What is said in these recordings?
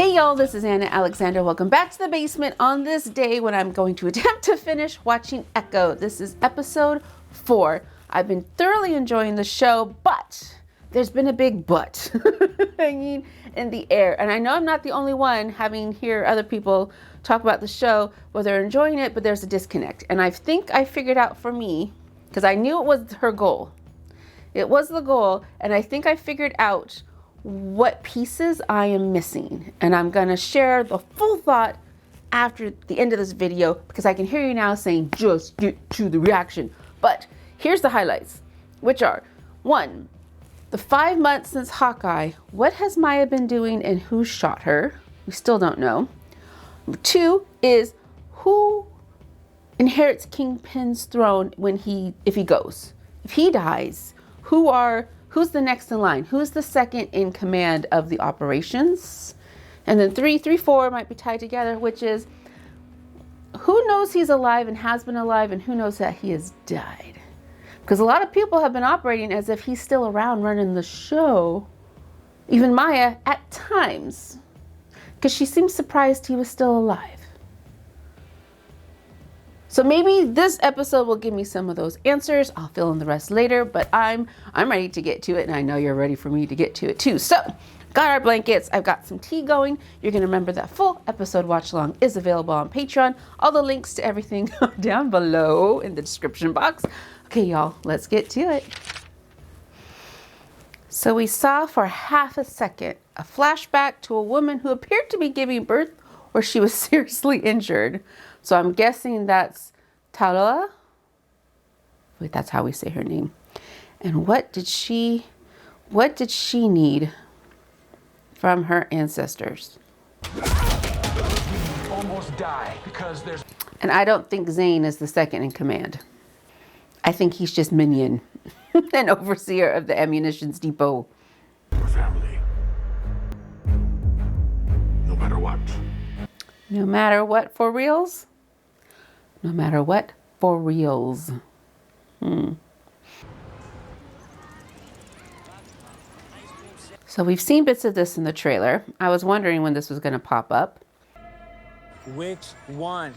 Hey y'all, this is Anna Alexander. Welcome back to the basement on this day when I'm going to attempt to finish watching Echo. This is episode 4. I've been thoroughly enjoying the show, but there's been a big but hanging in the air. And I know I'm not the only one having heard other people talk about the show, where they're enjoying it, but there's a disconnect. And I think I figured out for me, because I knew it was her goal. It was the goal, and I think I figured out what pieces I am missing. And I'm gonna share the full thought after the end of this video, because I can hear you now saying, just get to the reaction. But here's the highlights, which are: 1, the 5 months since Hawkeye. What has Maya been doing and who shot her? We still don't know. 2 is who inherits Kingpin's throne if he goes. If he dies, who's the next in line? Who's the second in command of the operations? And then 4 might be tied together, which is who knows he's alive and has been alive, and who knows that he has died? Because a lot of people have been operating as if he's still around running the show. Even Maya at times, because she seemed surprised he was still alive. So maybe this episode will give me some of those answers. I'll fill in the rest later, but I'm ready to get to it, and I know you're ready for me to get to it too. So, got our blankets, I've got some tea going. You're gonna remember that full episode watch along is available on Patreon. All the links to everything are down below in the description box. Okay, y'all, let's get to it. So we saw for half a second a flashback to a woman who appeared to be giving birth, or she was seriously injured. So I'm guessing that's Taloa. Wait, that's how we say her name. And what did she need from her ancestors? Almost die because there's... And I don't think Zane is the second in command. I think he's just minion, an overseer of the ammunitions depot. We're family. No matter what. No matter what, for reals? No matter what, for reals. So we've seen bits of this in the trailer. I was wondering when this was going to pop up. Which one?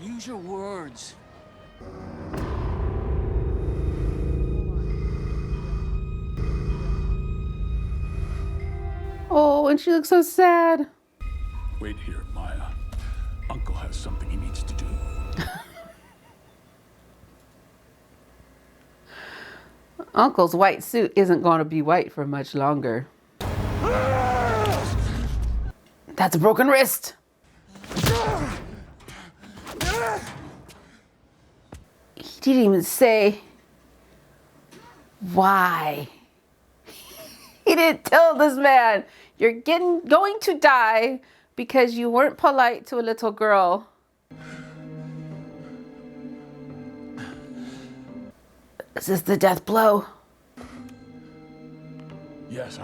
Use your words. Oh, and she looks so sad. Wait here, Maya. Uncle has something he needs to do. Uncle's white suit isn't going to be white for much longer. That's a broken wrist. He didn't even say why. He didn't tell this man, you're going to die because you weren't polite to a little girl. Is this the death blow? Yes,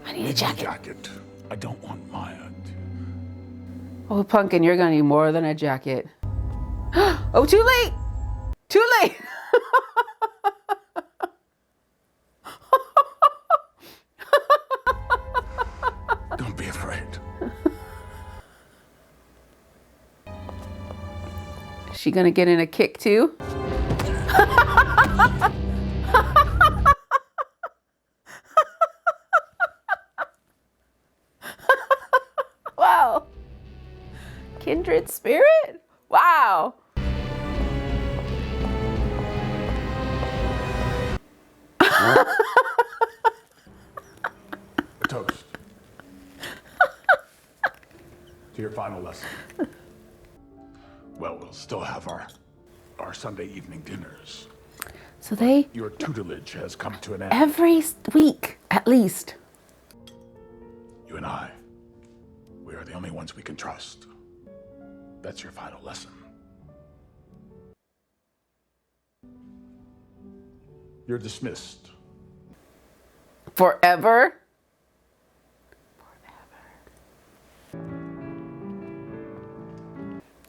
I need a jacket. I don't want Maya to... Oh, Pumpkin, you're gonna need more than a jacket. Oh, too late! Too late! Don't be afraid. Is she gonna get in a kick too? Wow. Kindred spirit? Wow. A toast. To your final lesson. Well, we'll still have our Sunday evening dinners. So they... Your tutelage has come to an end. Every week, at least. You and I, we are the only ones we can trust. That's your final lesson. You're dismissed. Forever?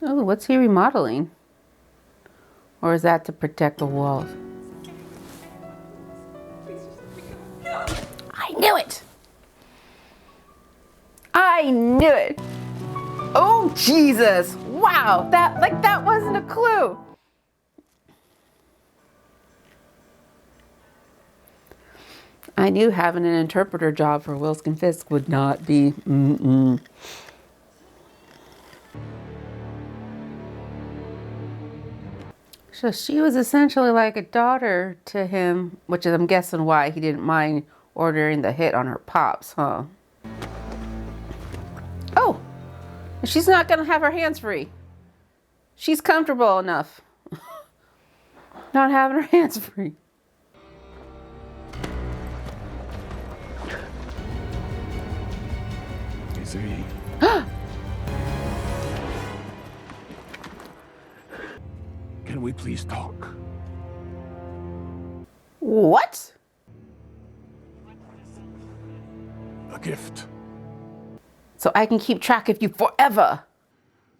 Oh, what's he remodeling? Or is that to protect the walls? I knew it! I I knew it. Oh, Jesus. Wow. That wasn't a clue. I knew having an interpreter job for Fisk and Fisk would not be. So she was essentially like a daughter to him, which is, I'm guessing, why he didn't mind ordering the hit on her pops, huh? Oh, she's not gonna have her hands free. She's comfortable enough not having her hands free. Easy. Can we please talk? What? A gift. So I can keep track of you forever.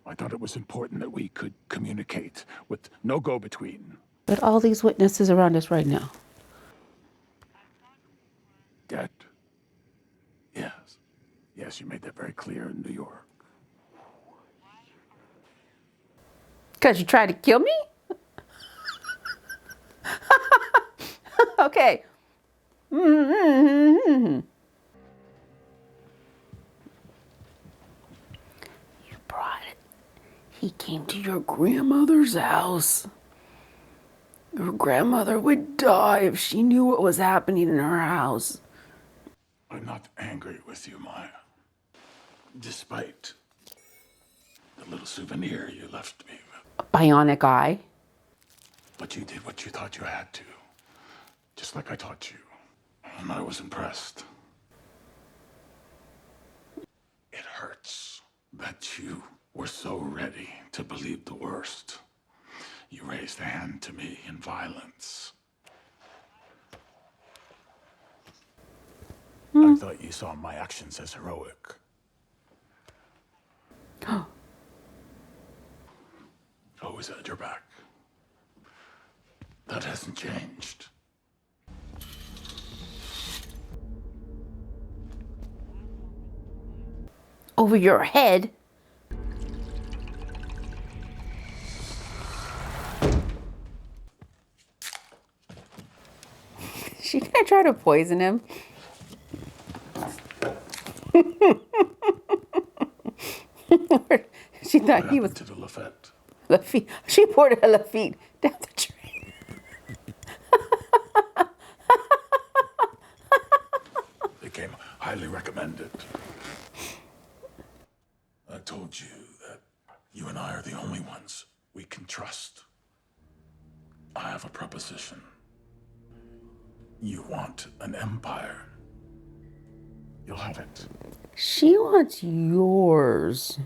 I thought it was important that we could communicate with no go-between. But all these witnesses around us right now. Dead. Yes. Yes, you made that very clear in New York. Because you tried to kill me? Okay. You brought it. He came to your grandmother's house. Your grandmother would die if she knew what was happening in her house. I'm not angry with you, Maya. Despite the little souvenir you left me with. A bionic eye. But you did what you thought you had to. Just like I taught you. And I was impressed. It hurts that you were so ready to believe the worst. You raised a hand to me in violence. I thought you saw my actions as heroic. Always had your back. That hasn't changed. Over your head? She gonna try to poison him? She thought he was to the Lafette. Lafitte. She poured a Lafitte down the drain. Became highly recommended. I told you that you and I are the only ones we can trust. I have a proposition. You want an empire. You'll have it. She wants yours.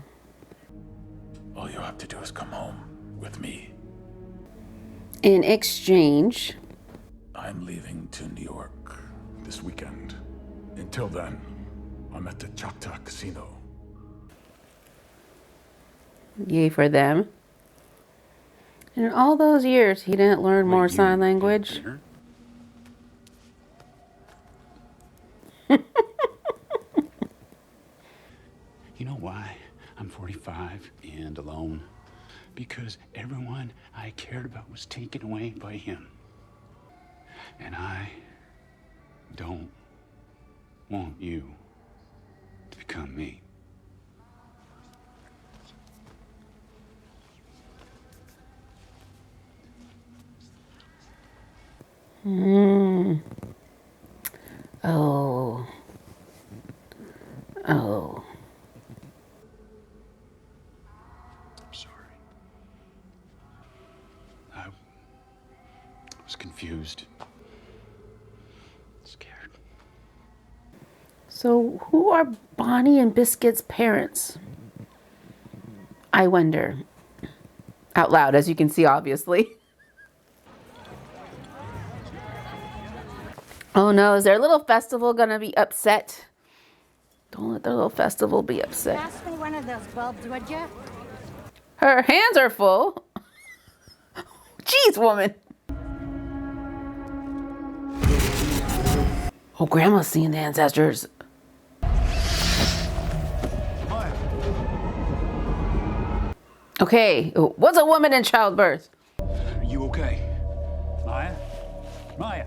All you have to do is come home with me. In exchange, I'm leaving to New York this weekend. Until then, I'm at the Choctaw Casino. yay for them. In all those years, he didn't learn more sign language. You know why I'm 45 and alone? Because everyone I cared about was taken away by him. And I don't want you to become me. Oh. Oh. I'm sorry. I was confused. Scared. So, who are Bonnie and Biscuit's parents? I wonder. Out loud, as you can see, obviously. Oh no, is their little festival gonna be upset? Don't let their little festival be upset. Pass me one of those bulbs, would you? Her hands are full. Jeez, woman. Oh, Grandma's seeing the ancestors. Okay, was a woman in childbirth. Are you okay? Maya? Maya?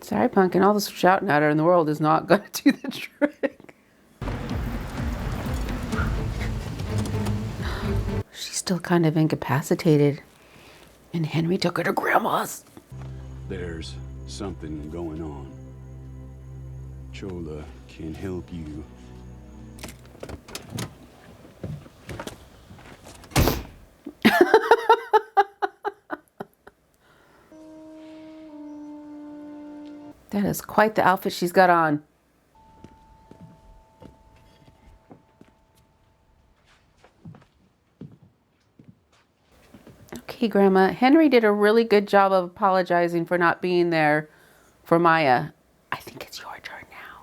Sorry, Pumpkin, all this shouting at her in the world is not going to do the trick. She's still kind of incapacitated. And Henry took her to Grandma's. There's something going on. Chola can help you. That is quite the outfit she's got on. Okay, Grandma. Henry did a really good job of apologizing for not being there for Maya. I think it's your turn now.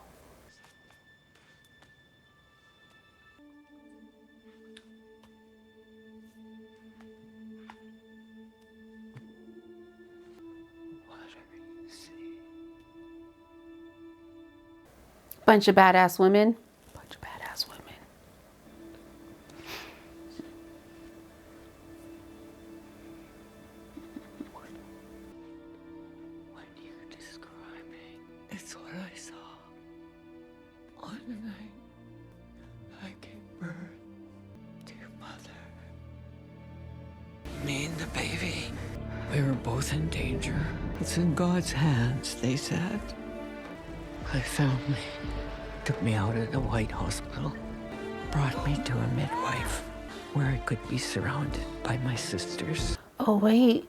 Bunch of badass women. Bunch of badass women. What you're describing is what I saw on the night I gave birth to your mother. Me and the baby, we were both in danger. It's in God's hands, they said. They found me, took me out of the White Hospital, brought me to a midwife where I could be surrounded by my sisters. Oh, wait.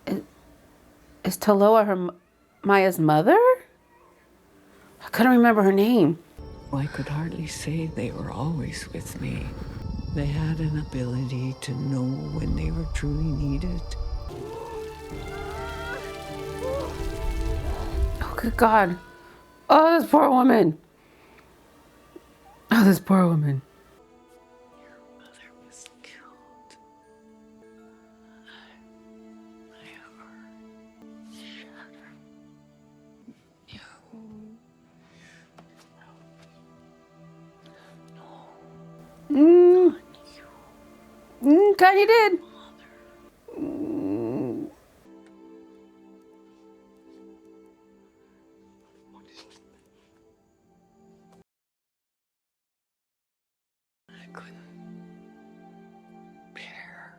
Is Taloa Maya's mother? I couldn't remember her name. I could hardly say they were always with me. They had an ability to know when they were truly needed. Oh, good God. Oh, this poor woman. Oh, this poor woman. Your mother was killed. My heart shattered. Kinda did. I couldn't bear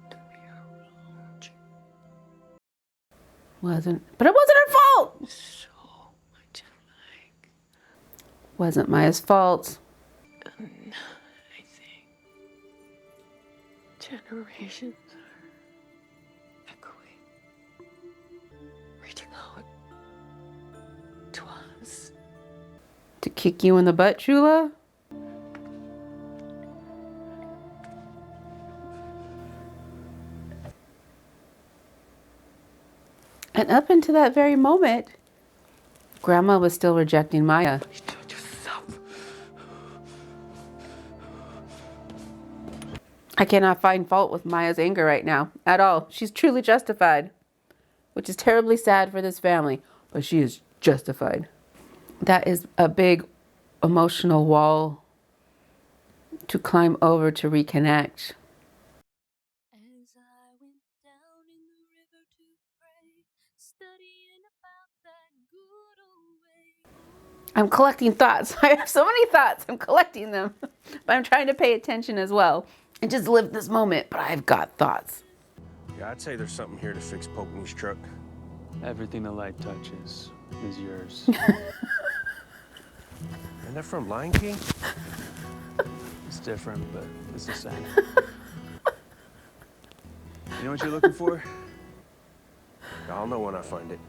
to be around But it wasn't her fault. you so much alike. Wasn't Maya's fault. And I think generations are echoing, reaching out to us. To kick you in the butt, Chula? And up until that very moment, Grandma was still rejecting Maya. You told yourself. I cannot find fault with Maya's anger right now, at all. She's truly justified, which is terribly sad for this family, but she is justified. That is a big emotional wall to climb over to reconnect. As I went down in the river to pray, studying about that good old way. I'm collecting thoughts. I have so many thoughts. I'm collecting them. But I'm trying to pay attention as well and just live this moment. But I've got thoughts. Yeah, I'd say there's something here to fix Pokey's truck. Everything the light touches is yours. Isn't that from Lion King? It's different, but it's the same. You know what you're looking for? I'll know when I find it.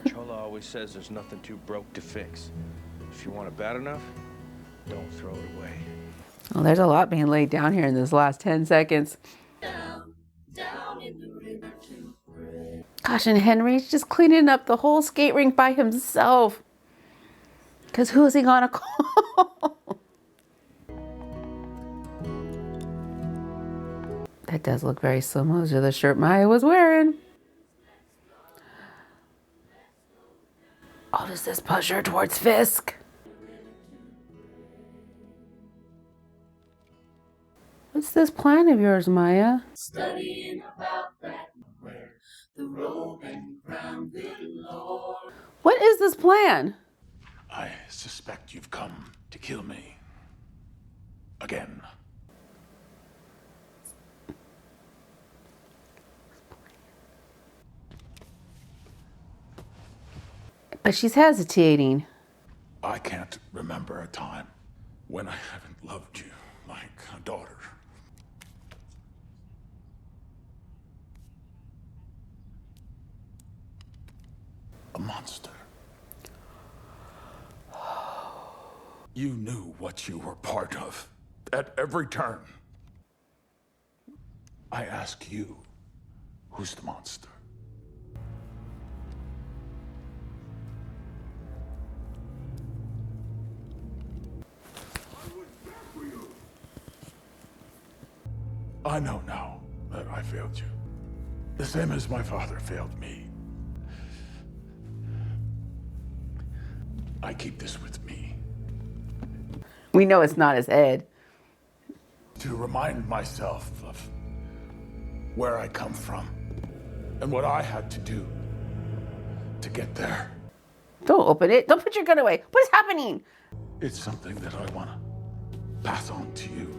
Chola always says there's nothing too broke to fix. If you want it bad enough, don't throw it away. Well, there's a lot being laid down here in this last 10 seconds. Gosh, and Henry's just cleaning up the whole skate rink by himself. Because who is he gonna call? That does look very similar to the shirt Maya was wearing. Oh, does this push her towards Fisk? What's this plan of yours, Maya? Studying about that where the Roman crown, good Lord. What is this plan? I suspect you've come to kill me. Again. But she's hesitating. I can't remember a time when I haven't loved you like a daughter. A monster. You knew what you were part of at every turn. I ask you, who's the monster? I know now that I failed you. The same as my father failed me. I keep this with me We know it's not his head. to remind myself of where I come from and what I had to do to get there. Don't open it. Don't put your gun away. What is happening? It's something that I want to pass on to you.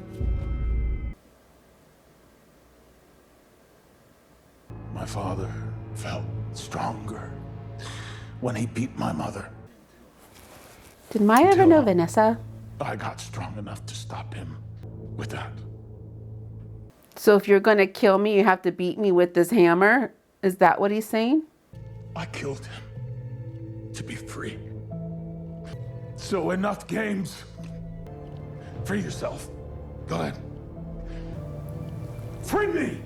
My father felt stronger when he beat my mother. Did Maya ever know Vanessa? I got strong enough to stop him with that. So if you're gonna kill me, you have to beat me with this hammer? Is that what he's saying? I killed him to be free. So enough games. Free yourself. Go ahead. Free me!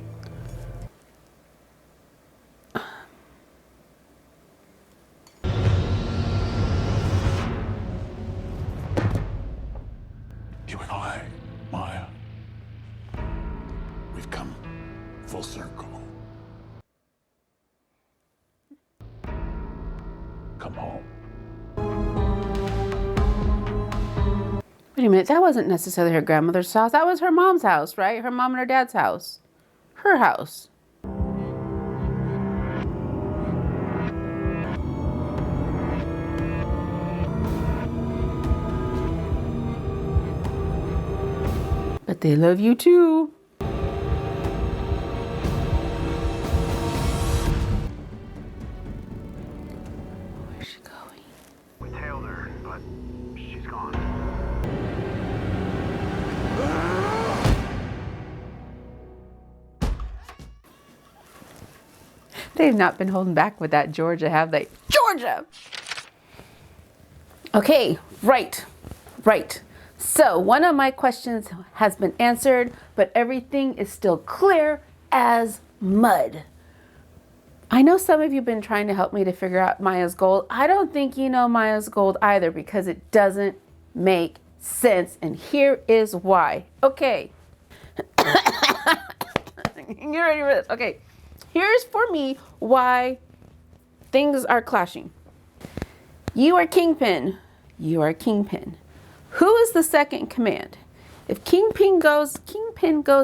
You and I, Maya, we've come full circle. Come home. Wait a minute, that wasn't necessarily her grandmother's house. That was her mom's house, right? Her mom and her dad's house. Her house. But they love you too. Where's she going? We tailed her, but she's gone. They've not been holding back with that Georgia, have they? Georgia! Okay, right. So one of my questions has been answered, but everything is still clear as mud. I know some of you have been trying to help me to figure out Maya's gold. I don't think you know Maya's gold either because it doesn't make sense. And here is why. Okay. You ready for this? Okay. Here's for me why things are clashing. You are Kingpin. You are Kingpin. Who is the second in command? If Kingpin goes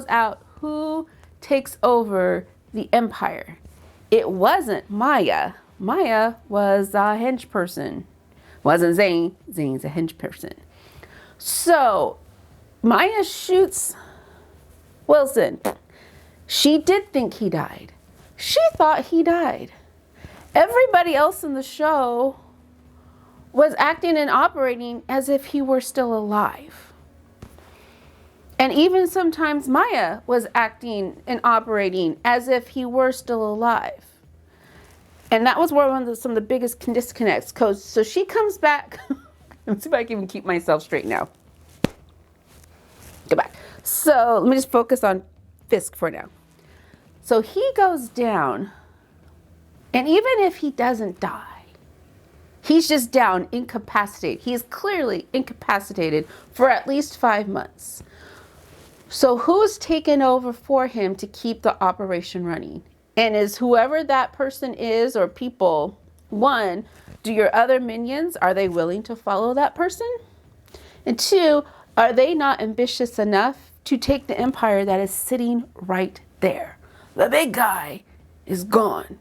out, who takes over the empire? It wasn't Maya. Maya was a hench person. Wasn't Zane. Zane's a hench person. So Maya shoots Wilson. She did think he died. She thought he died. Everybody else in the show was acting and operating as if he were still alive. And even sometimes Maya was acting and operating as if he were still alive. And that was some of the biggest disconnects. So she comes back. Let's see if I can even keep myself straight now. Go back. So let me just focus on Fisk for now. So he goes down, and even if he doesn't die, he's just down, incapacitated. He is clearly incapacitated for at least 5 months. So who's taken over for him to keep the operation running? And is whoever that person is or people, one, do your other minions, are they willing to follow that person? And two, are they not ambitious enough to take the empire that is sitting right there. The big guy is gone.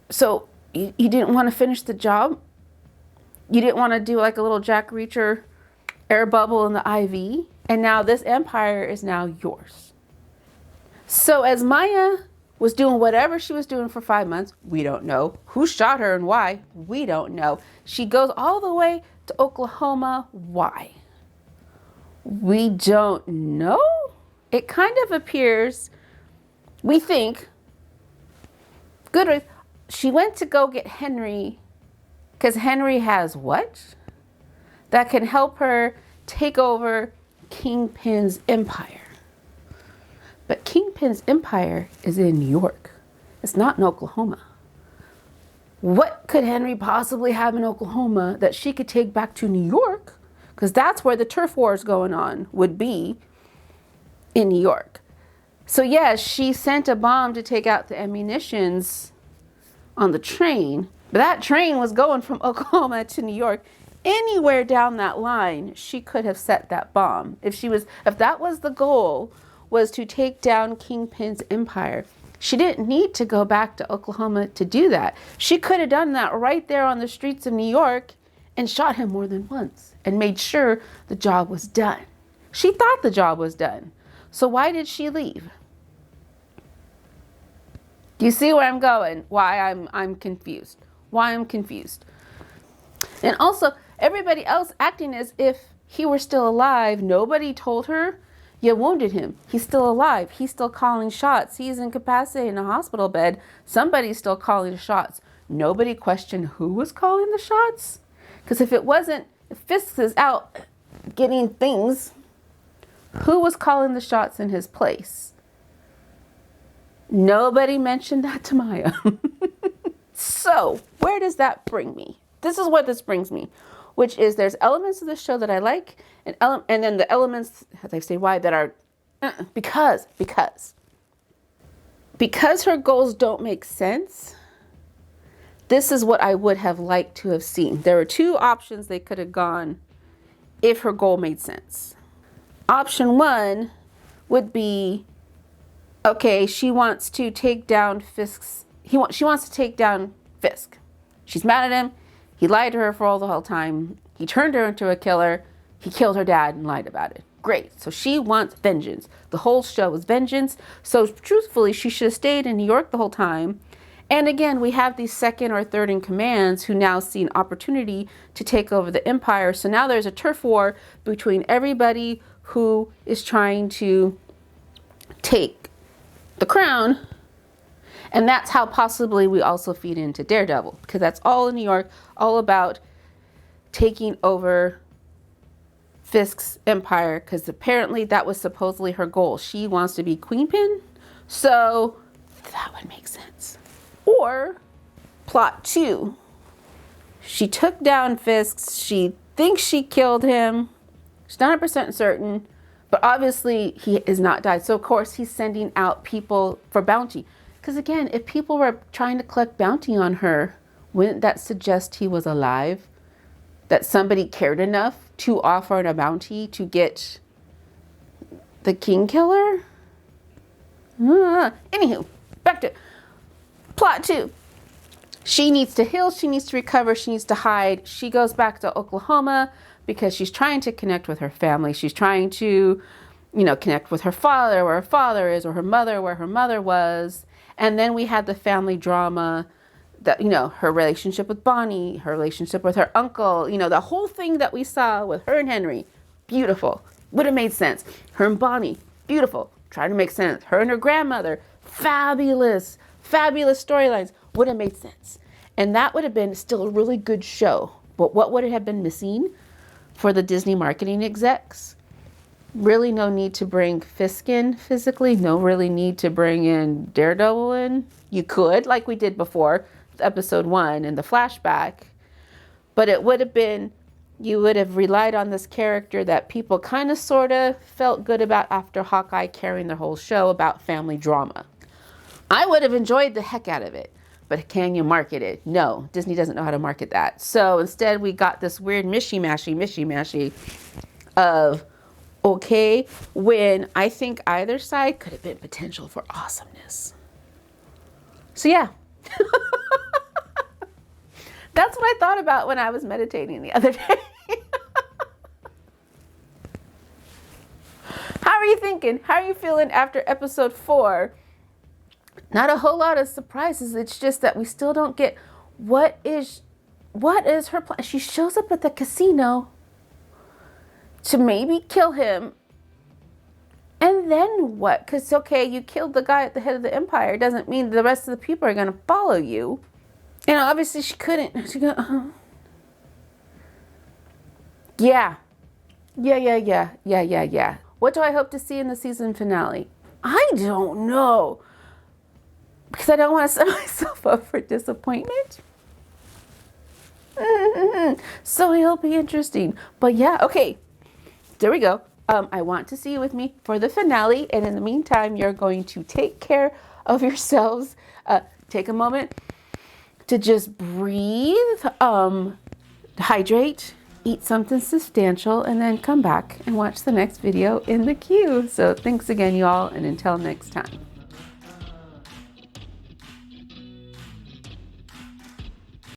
So you didn't want to finish the job? You didn't want to do like a little Jack Reacher air bubble in the IV? And now this empire is now yours. So as Maya was doing whatever she was doing for 5 months, we don't know. Who shot her and why? We don't know. She goes all the way to Oklahoma. Why? We don't know. It kind of appears, we think, good. She went to go get Henry because Henry has what? That can help her take over Kingpin's empire. But Kingpin's empire is in New York. It's not in Oklahoma. What could Henry possibly have in Oklahoma that she could take back to New York? Because that's where the turf war is going on, would be in New York. So yes, she sent a bomb to take out the ammunitions on the train, but that train was going from Oklahoma to New York. Anywhere down that line, she could have set that bomb. If that was the goal, was to take down Kingpin's empire, she didn't need to go back to Oklahoma to do that. She could have done that right there on the streets of New York and shot him more than once and made sure the job was done. She thought the job was done. So why did she leave? Do you see where I'm going? Why I'm confused. Why I'm confused. And also, everybody else acting as if he were still alive. Nobody told her, you wounded him. He's still alive. He's still calling shots. He's incapacitated in a hospital bed. Somebody's still calling shots. Nobody questioned who was calling the shots. Because if it wasn't, if Fisk is out getting things, who was calling the shots in his place? Nobody mentioned that to Maya. So where does that bring me? This is what this brings me, which is there's elements of the show that I like, and then the elements, as I say, why, that are because her goals don't make sense. This is what I would have liked to have seen. There were two options they could have gone if her goal made sense. Option one would be, okay, she wants to take down Fisk's. She wants to take down Fisk. She's mad at him. He lied to her for all the whole time. He turned her into a killer. He killed her dad and lied about it. Great. So she wants vengeance. The whole show was vengeance. So truthfully, she should have stayed in New York the whole time. And again, we have these second or third in commands who now see an opportunity to take over the empire. So now there's a turf war between everybody who is trying to take the crown. And that's how possibly we also feed into Daredevil, because that's all in New York, all about taking over Fisk's empire, because apparently that was supposedly her goal. She wants to be Queenpin, so that would make sense. Or plot two, she took down Fisk, she thinks she killed him, she's not 100% certain, but obviously he is not died. So of course he's sending out people for bounty. Because again, if people were trying to collect bounty on her, wouldn't that suggest he was alive? That somebody cared enough to offer a bounty to get the king killer? Anywho, back to plot two. She needs to heal, she needs to recover, she needs to hide. She goes back to Oklahoma because she's trying to connect with her family. She's trying to, connect with her father, where her father is, or her mother, where her mother was. And then we had the family drama that, her relationship with Bonnie, her relationship with her uncle, the whole thing that we saw with her and Henry. Beautiful. Would have made sense. Her and Bonnie. Beautiful. Trying to make sense. Her and her grandmother. Fabulous. Fabulous storylines. Would have made sense. And that would have been still a really good show. But what would it have been missing for the Disney marketing execs? Really no need to bring Fisk in physically. No really need to bring in Daredevil in. You could, like we did before, episode 1 in the flashback. But it would have been, you would have relied on this character that people kind of sort of felt good about after Hawkeye carrying the whole show about family drama. I would have enjoyed the heck out of it. But can you market it? No, Disney doesn't know how to market that. So instead we got this weird mishy-mashy of Okay, when I think either side could have been potential for awesomeness. So yeah. That's what I thought about when I was meditating the other day. How are you thinking? How are you feeling after episode 4? Not a whole lot of surprises. It's just that we still don't get what is her plan. She shows up at the casino to maybe kill him. And then what? Because, okay, you killed the guy at the head of the empire. Doesn't mean the rest of the people are going to follow you. And obviously she couldn't. Yeah. What do I hope to see in the season finale? I don't know. Because I don't want to set myself up for disappointment. So it'll be interesting. But yeah, okay. There we go. I want to see you with me for the finale. And in the meantime, you're going to take care of yourselves. Take a moment to just breathe, hydrate, eat something substantial, and then come back and watch the next video in the queue. So thanks again, y'all, and until next time.